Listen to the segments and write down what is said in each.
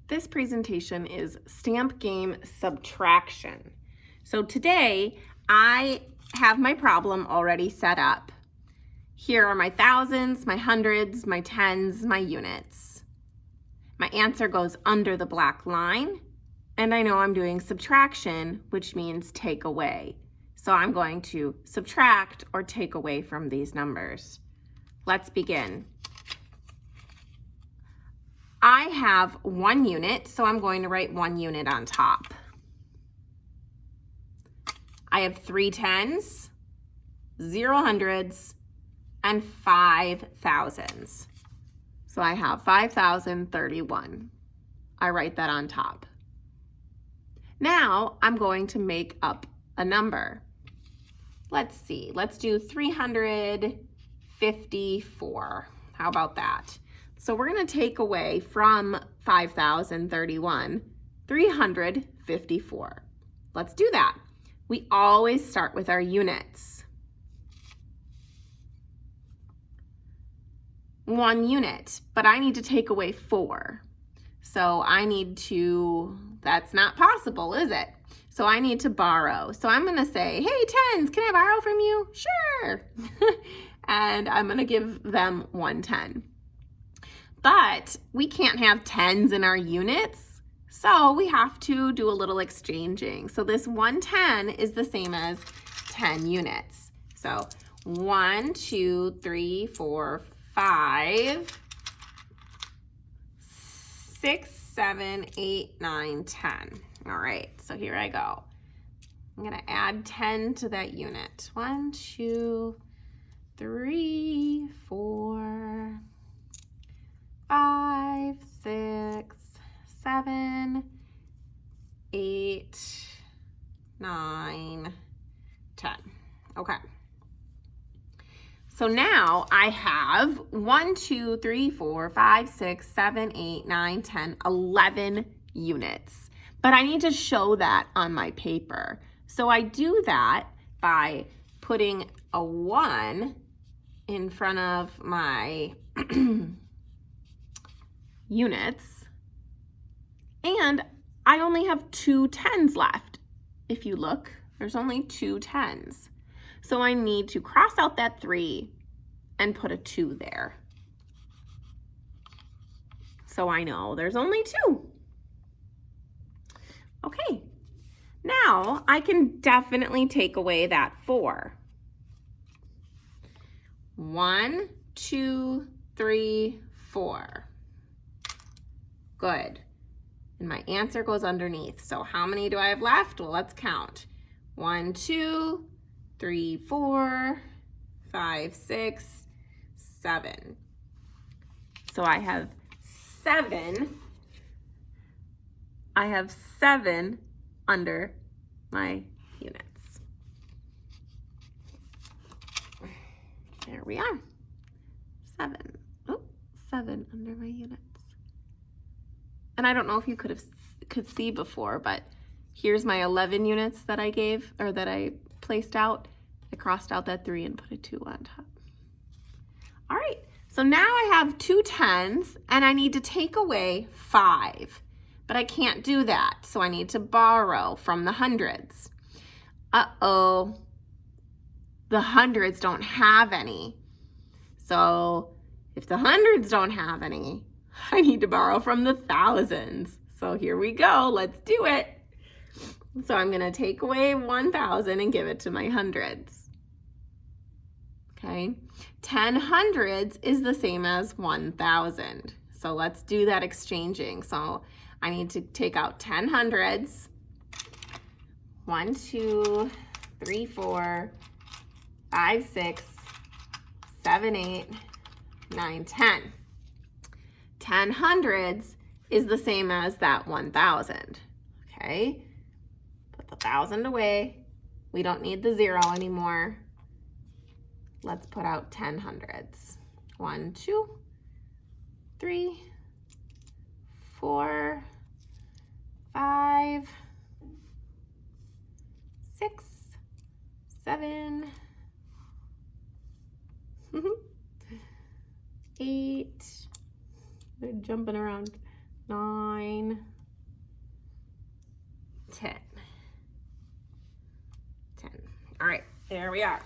This presentation is Stamp Game Subtraction. So today I have my problem already set up. Here are my thousands, my hundreds, my tens, my units. My answer goes under the black line, and I know I'm doing subtraction, which means take away. So I'm going to subtract or take away from these numbers. Let's begin. I have 1 unit, so I'm going to write 1 unit on top. I have 3 tens, 0 hundreds, and 5 thousands. So I have 5,031. I write that on top. Now I'm going to make up a number. Let's see, let's do 354. How about that? So we're going to take away from 5,031, 354. Let's do that. We always start with our units. 1 unit, but I need to take away 4. So I need to, that's not possible, is it? So I need to borrow. So I'm going to say, hey, tens, can I borrow from you? Sure. And I'm going to give them 1 10. But we can't have tens in our units, so we have to do a little exchanging. So this 110 is the same as 10 units. So 1, 2, 3, 4, 5, 6, 7, 8, 9, 10. All right, so here I go. I'm gonna add 10 to that unit. 1, 2, 3, 4, 5, 6, 7, 8, 9, 10. Okay. So now I have 1, 2, 3, 4, 5, 6, 7, 8, 9, 10, 11 units. But I need to show that on my paper. So I do that by putting a 1 in front of my units, and I only have 2 tens left. If you look, there's only 2 tens. So I need to cross out that 3 and put a 2 there. So I know there's only 2. Okay, now I can definitely take away that 4. 1, 2, 3, 4. Good. And my answer goes underneath. So how many do I have left? Well, let's count. 1, 2, 3, 4, 5, 6, 7. So I have 7. I have 7 under my units. There we are. 7. Oh, 7 under my units. And I don't know if you could see before, but here's my 11 units that I gave, or that I placed out. I crossed out that 3 and put a 2 on top. All right, so now I have 2 tens, and I need to take away 5, but I can't do that, so I need to borrow from the hundreds. Uh-oh, the hundreds don't have any. So if the hundreds don't have any, I need to borrow from the thousands. So here we go, let's do it. So I'm gonna take away 1,000 and give it to my hundreds. Okay, 10 hundreds is the same as 1,000. So let's do that exchanging. So I need to take out 10 hundreds. 1, 2, 3, 4, 5, 6, 7, 8, 9, 10. 10 hundreds is the same as that 1,000. Okay, put the 1,000 away. We don't need the 0 anymore. Let's put out 10 hundreds. 1, 2, 3, 4, 5, 6, 7, 8, they're jumping around, 9, 10. 10. All right, there we are.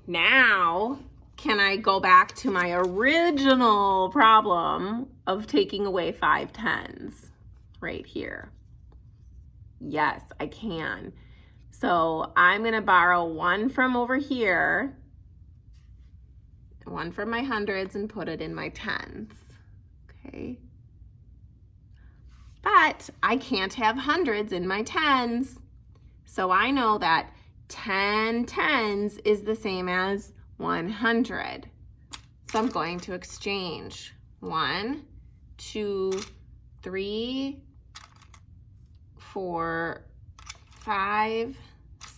Now, can I go back to my original problem of taking away 5 tens right here? Yes, I can. So I'm gonna borrow 1 from over here, 1 from my hundreds, and put it in my tens, okay? But I can't have hundreds in my tens. So I know that 10 tens is the same as 100. So I'm going to exchange 1, 2, 3, 4, 5,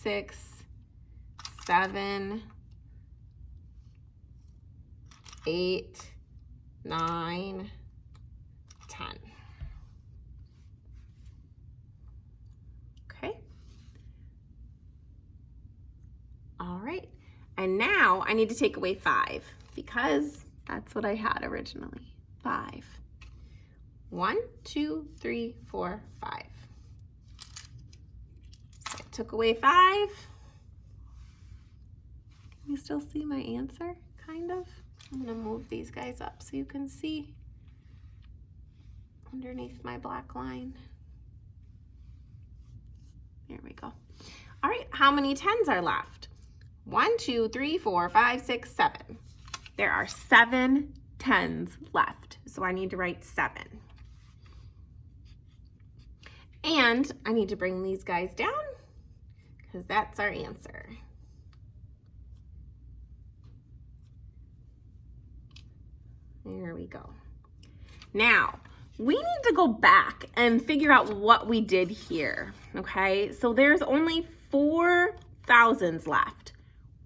6, 7, 8, 9, 10. Okay. All right. And now I need to take away 5 because that's what I had originally. 5. 1, 2, 3, 4, 5. So I took away 5. Can you still see my answer? Kind of. I'm going to move these guys up so you can see underneath my black line. There we go. All right, how many tens are left? 1, 2, 3, 4, 5, 6, 7. There are 7 tens left, so I need to write 7. And I need to bring these guys down because that's our answer. There we go. Now, we need to go back and figure out what we did here, okay? So there's only 4 thousands left.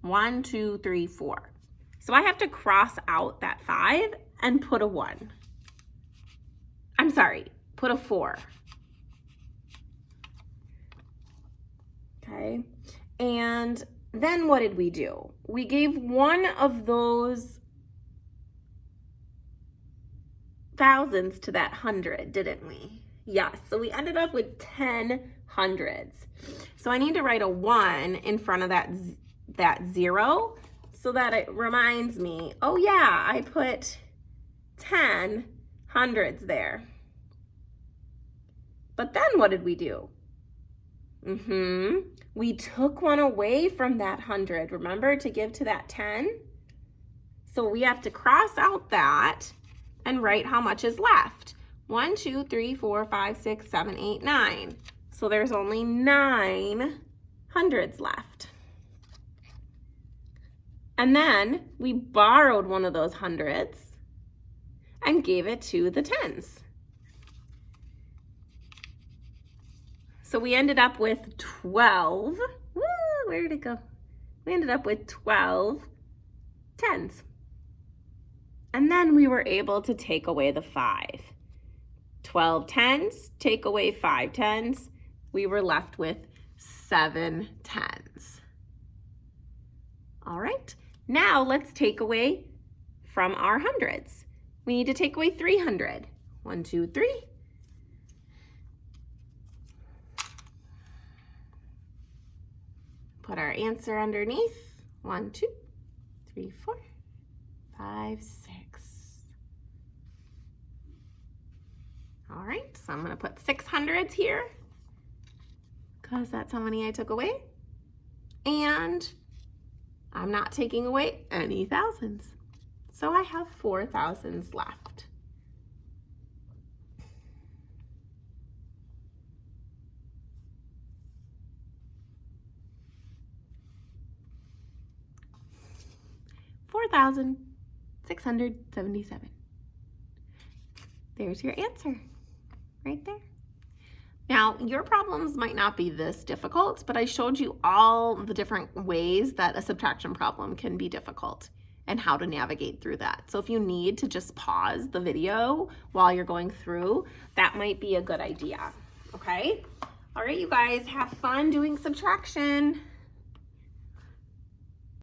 1, 2, 3, 4. So I have to cross out that 5 and put a 1. I'm sorry, put a 4. Okay, and then what did we do? We gave one of those thousands to that 100, didn't we? Yes, so we ended up with 10 hundreds. So I need to write a 1 in front of that 0 so that it reminds me, oh yeah, I put 10 hundreds there. But then what did we do? We took one away from that 100, remember, to give to that 10? So we have to cross out that and write how much is left. 1, 2, 3, 4, 5, 6, 7, 8, 9. So there's only 9 hundreds left. And then we borrowed one of those hundreds and gave it to the tens. So we ended up with 12. Woo, where did it go? We ended up with 12 tens. And then we were able to take away the 5. 12 tens, take away 5 tens. We were left with 7 tens. All right, now let's take away from our hundreds. We need to take away 300. 1, 2, 3. Put our answer underneath. 1, 2, 3, 4, 5, 6. All right, so I'm gonna put 600s here because that's how many I took away. And I'm not taking away any thousands. So I have 4 thousands left. $4,677. There's your answer right there. Now, your problems might not be this difficult, but I showed you all the different ways that a subtraction problem can be difficult and how to navigate through that. So if you need to just pause the video while you're going through, that might be a good idea, okay? All right, you guys, have fun doing subtraction.